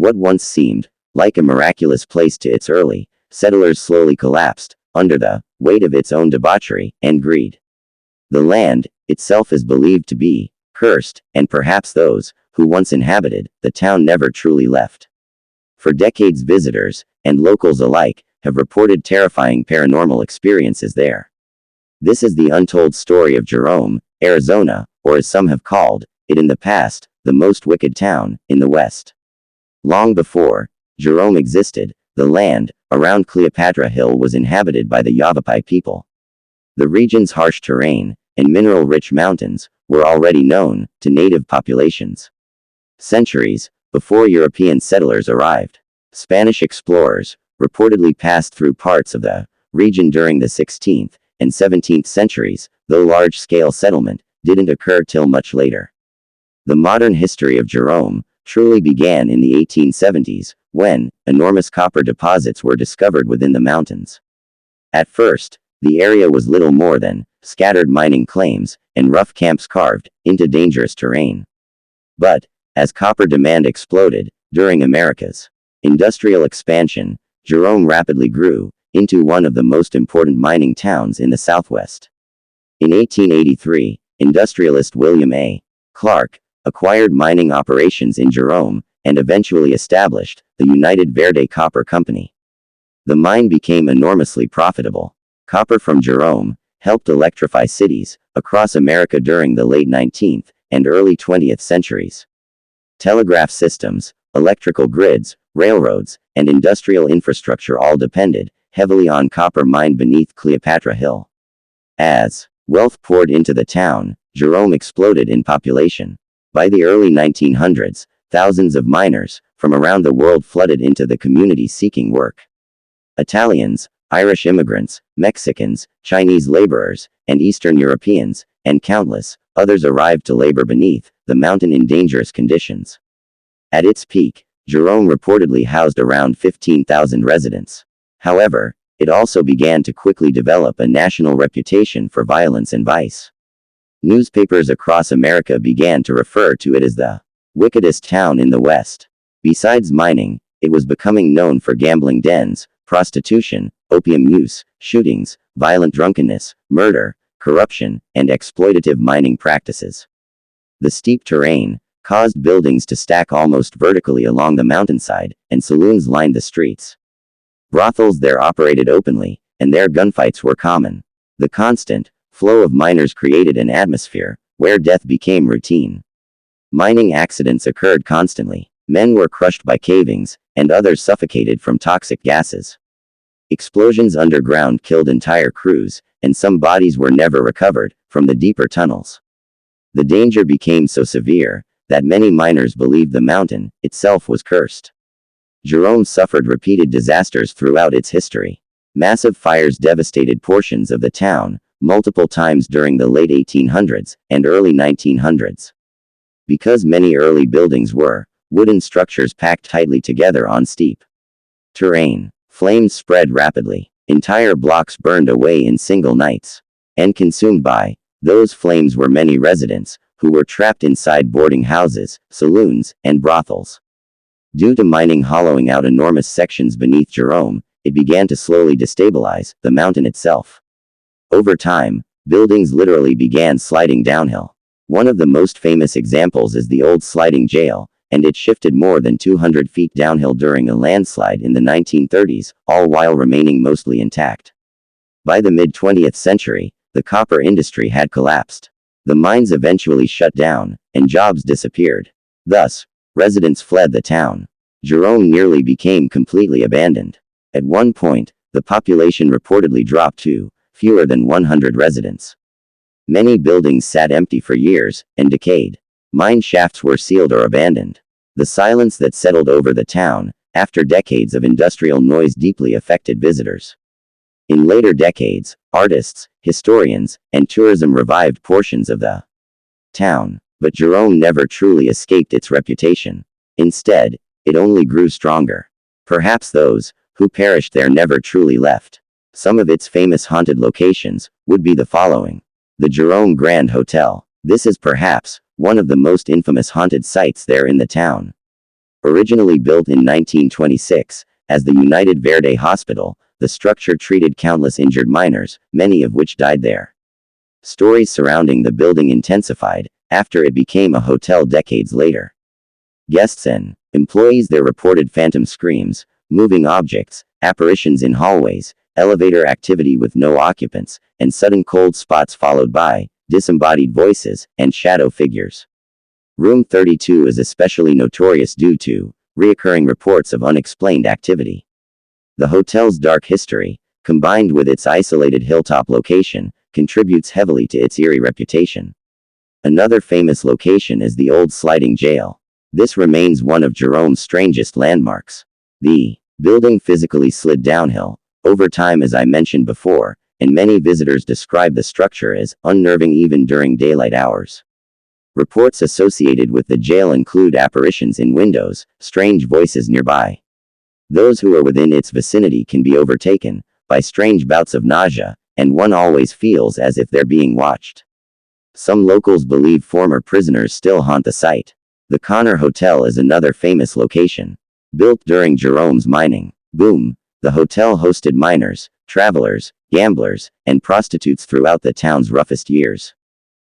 What once seemed like a miraculous place to its early settlers slowly collapsed under the weight of its own debauchery and greed. The land itself is believed to be cursed, and perhaps those who once inhabited the town never truly left. For decades, visitors and locals alike have reported terrifying paranormal experiences there. This is the untold story of Jerome, Arizona, or as some have called it in the past, the most wicked town in the West. Long before Jerome existed, the land around Cleopatra Hill was inhabited by the Yavapai people. The region's harsh terrain and mineral-rich mountains were already known to native populations. Centuries before European settlers arrived, Spanish explorers reportedly passed through parts of the region during the 16th and 17th centuries, though large-scale settlement didn't occur till much later. The modern history of Jerome truly began in the 1870s, when enormous copper deposits were discovered within the mountains. At first, the area was little more than scattered mining claims and rough camps carved into dangerous terrain. But, as copper demand exploded during America's industrial expansion, Jerome rapidly grew into one of the most important mining towns in the Southwest. In 1883, industrialist William A. Clark acquired mining operations in Jerome and eventually established the United Verde Copper Company. The mine became enormously profitable. Copper from Jerome helped electrify cities across America during the late 19th and early 20th centuries. Telegraph systems, electrical grids, railroads, and industrial infrastructure all depended heavily on copper mined beneath Cleopatra Hill. As wealth poured into the town, Jerome exploded in population. By the early 1900s, thousands of miners from around the world flooded into the community seeking work. Italians, Irish immigrants, Mexicans, Chinese laborers, and Eastern Europeans, and countless others arrived to labor beneath the mountain in dangerous conditions. At its peak, Jerome reportedly housed around 15,000 residents. However, it also began to quickly develop a national reputation for violence and vice. Newspapers across America began to refer to it as the wickedest town in the West. Besides mining, it was becoming known for gambling dens, prostitution, opium use, shootings, violent drunkenness, murder, corruption, and exploitative mining practices. The steep terrain caused buildings to stack almost vertically along the mountainside, and saloons lined the streets. Brothels there operated openly, and their gunfights were common. The constant flow of miners created an atmosphere where death became routine. Mining accidents occurred constantly. Men were crushed by cavings, and others suffocated from toxic gases. Explosions underground killed entire crews, and some bodies were never recovered from the deeper tunnels. The danger became so severe that many miners believed the mountain itself was cursed. Jerome suffered repeated disasters throughout its history. Massive fires devastated portions of the town multiple times during the late 1800s and early 1900s. Because many early buildings were wooden structures packed tightly together on steep terrain, flames spread rapidly. Entire blocks burned away in single nights. And consumed by those flames were many residents who were trapped inside boarding houses, saloons, and brothels. Due to mining hollowing out enormous sections beneath Jerome, it began to slowly destabilize the mountain itself. Over time, buildings literally began sliding downhill. One of the most famous examples is the old sliding jail, and it shifted more than 200 feet downhill during a landslide in the 1930s, all while remaining mostly intact. By the mid-20th century, the copper industry had collapsed. The mines eventually shut down, and jobs disappeared. Thus, residents fled the town. Jerome nearly became completely abandoned. At one point, the population reportedly dropped to fewer than 100 residents. Many buildings sat empty for years and decayed. Mine shafts were sealed or abandoned. The silence that settled over the town after decades of industrial noise deeply affected visitors. In later decades, artists, historians, and tourism revived portions of the town, but Jerome never truly escaped its reputation. Instead, it only grew stronger. Perhaps those who perished there never truly left. Some of its famous haunted locations would be the following. The Jerome Grand Hotel. This is perhaps one of the most infamous haunted sites there in the town. Originally built in 1926 as the United Verde Hospital, the structure treated countless injured miners, many of which died there. Stories surrounding the building intensified after it became a hotel decades later. Guests and employees there reported phantom screams, moving objects, apparitions in hallways, elevator activity with no occupants, and sudden cold spots followed by disembodied voices and shadow figures. Room 32 is especially notorious due to reoccurring reports of unexplained activity. The hotel's dark history, combined with its isolated hilltop location, contributes heavily to its eerie reputation. Another famous location is the old sliding jail. This remains one of Jerome's strangest landmarks. The building physically slid downhill over time, as I mentioned before, and many visitors describe the structure as unnerving even during daylight hours. Reports associated with the jail include apparitions in windows, strange voices nearby. Those who are within its vicinity can be overtaken by strange bouts of nausea, and one always feels as if they're being watched. Some locals believe former prisoners still haunt the site. The Connor Hotel is another famous location. Built during Jerome's mining boom, the hotel hosted miners, travelers, gamblers, and prostitutes throughout the town's roughest years.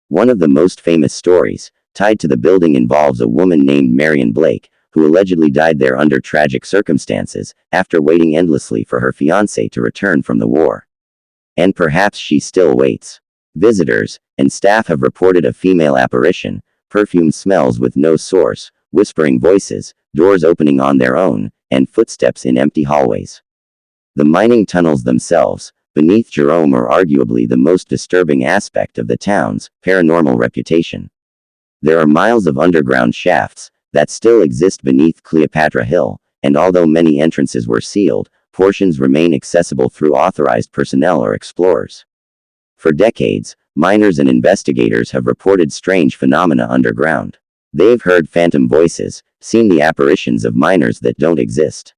One of the most famous stories tied to the building involves a woman named Marion Blake, who allegedly died there under tragic circumstances, after waiting endlessly for her fiancé to return from the war. And perhaps she still waits. Visitors and staff have reported a female apparition, perfumed smells with no source, whispering voices, doors opening on their own, and footsteps in empty hallways. The mining tunnels themselves, beneath Jerome, are arguably the most disturbing aspect of the town's paranormal reputation. There are miles of underground shafts that still exist beneath Cleopatra Hill, and although many entrances were sealed, portions remain accessible through authorized personnel or explorers. For decades, miners and investigators have reported strange phenomena underground. They've heard phantom voices, seen the apparitions of miners that don't exist.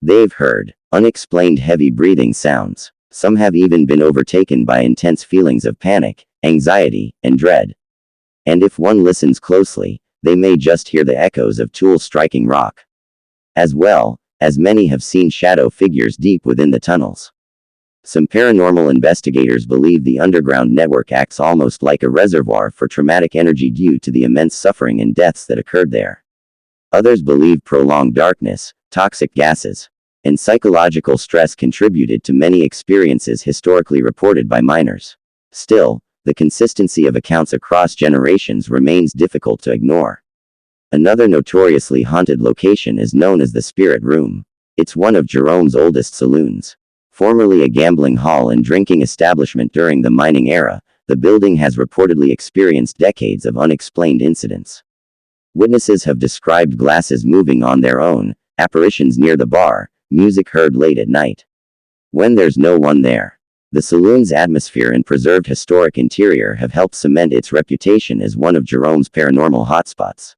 They've heard unexplained heavy breathing sounds. Some have even been overtaken by intense feelings of panic, anxiety, and dread. And if one listens closely, they may just hear the echoes of tools striking rock. As well, as many have seen shadow figures deep within the tunnels. Some paranormal investigators believe the underground network acts almost like a reservoir for traumatic energy due to the immense suffering and deaths that occurred there. Others believe prolonged darkness, toxic gases, and psychological stress contributed to many experiences historically reported by miners. Still, the consistency of accounts across generations remains difficult to ignore. Another notoriously haunted location is known as the Spirit Room. It's one of Jerome's oldest saloons. Formerly a gambling hall and drinking establishment during the mining era, the building has reportedly experienced decades of unexplained incidents. Witnesses have described glasses moving on their own, apparitions near the bar, music heard late at night when there's no one there. The saloon's atmosphere and preserved historic interior have helped cement its reputation as one of Jerome's paranormal hotspots.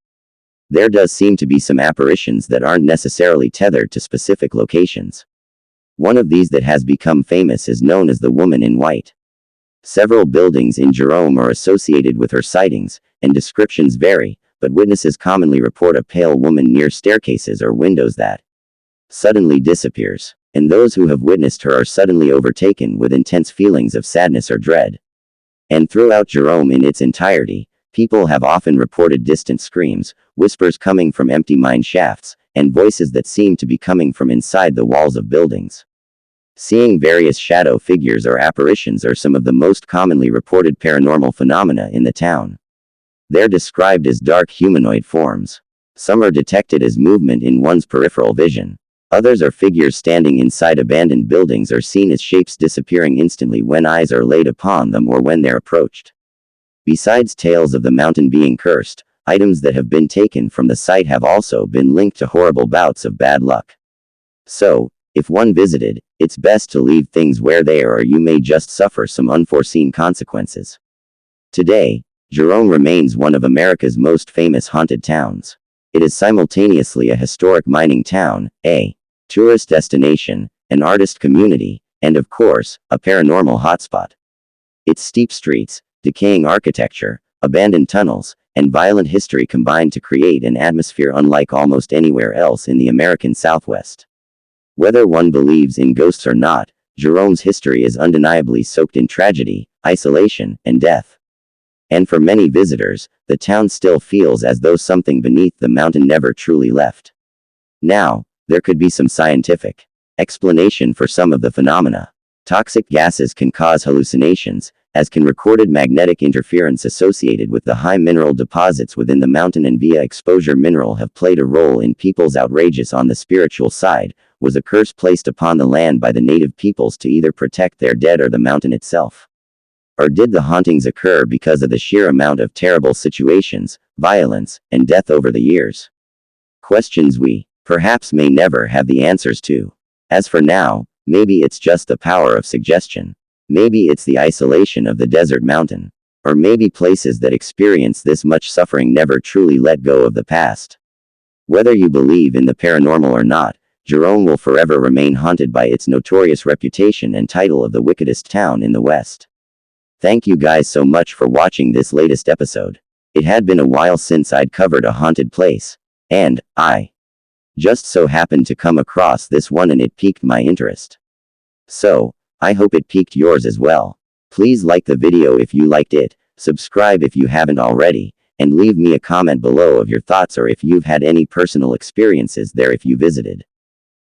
There does seem to be some apparitions that aren't necessarily tethered to specific locations. One of these that has become famous is known as the Woman in White. Several buildings in Jerome are associated with her sightings, and descriptions vary, but witnesses commonly report a pale woman near staircases or windows that suddenly disappears, and those who have witnessed her are suddenly overtaken with intense feelings of sadness or dread. And throughout Jerome in its entirety, people have often reported distant screams, whispers coming from empty mine shafts, and voices that seem to be coming from inside the walls of buildings. Seeing various shadow figures or apparitions are some of the most commonly reported paranormal phenomena in the town. They're described as dark humanoid forms. Some are detected as movement in one's peripheral vision. Others are figures standing inside abandoned buildings or seen as shapes disappearing instantly when eyes are laid upon them or when they're approached. Besides tales of the mountain being cursed, items that have been taken from the site have also been linked to horrible bouts of bad luck. So, if one visited, it's best to leave things where they are, or you may just suffer some unforeseen consequences. Today, Jerome remains one of America's most famous haunted towns. It is simultaneously a historic mining town, a tourist destination, an artist community, and of course, a paranormal hotspot. Its steep streets, decaying architecture, abandoned tunnels, and violent history combined to create an atmosphere unlike almost anywhere else in the American Southwest. Whether one believes in ghosts or not, Jerome's history is undeniably soaked in tragedy, isolation, and death. And for many visitors, the town still feels as though something beneath the mountain never truly left. Now, there could be some scientific explanation for some of the phenomena. Toxic gases can cause hallucinations, as can recorded magnetic interference associated with the high mineral deposits within the mountain, and via exposure mineral have played a role in people's outrages. On the spiritual side, was a curse placed upon the land by the native peoples to either protect their dead or the mountain itself? Or did the hauntings occur because of the sheer amount of terrible situations, violence, and death over the years? Questions we, perhaps, may never have the answers to. As for now, maybe it's just the power of suggestion. Maybe it's the isolation of the desert mountain. Or maybe places that experience this much suffering never truly let go of the past. Whether you believe in the paranormal or not, Jerome will forever remain haunted by its notorious reputation and title of the wickedest town in the West. Thank you guys so much for watching this latest episode. It had been a while since I'd covered a haunted place, and I just so happened to come across this one and it piqued my interest. So, I hope it piqued yours as well. Please like the video if you liked it, subscribe if you haven't already, and leave me a comment below of your thoughts or if you've had any personal experiences there if you visited.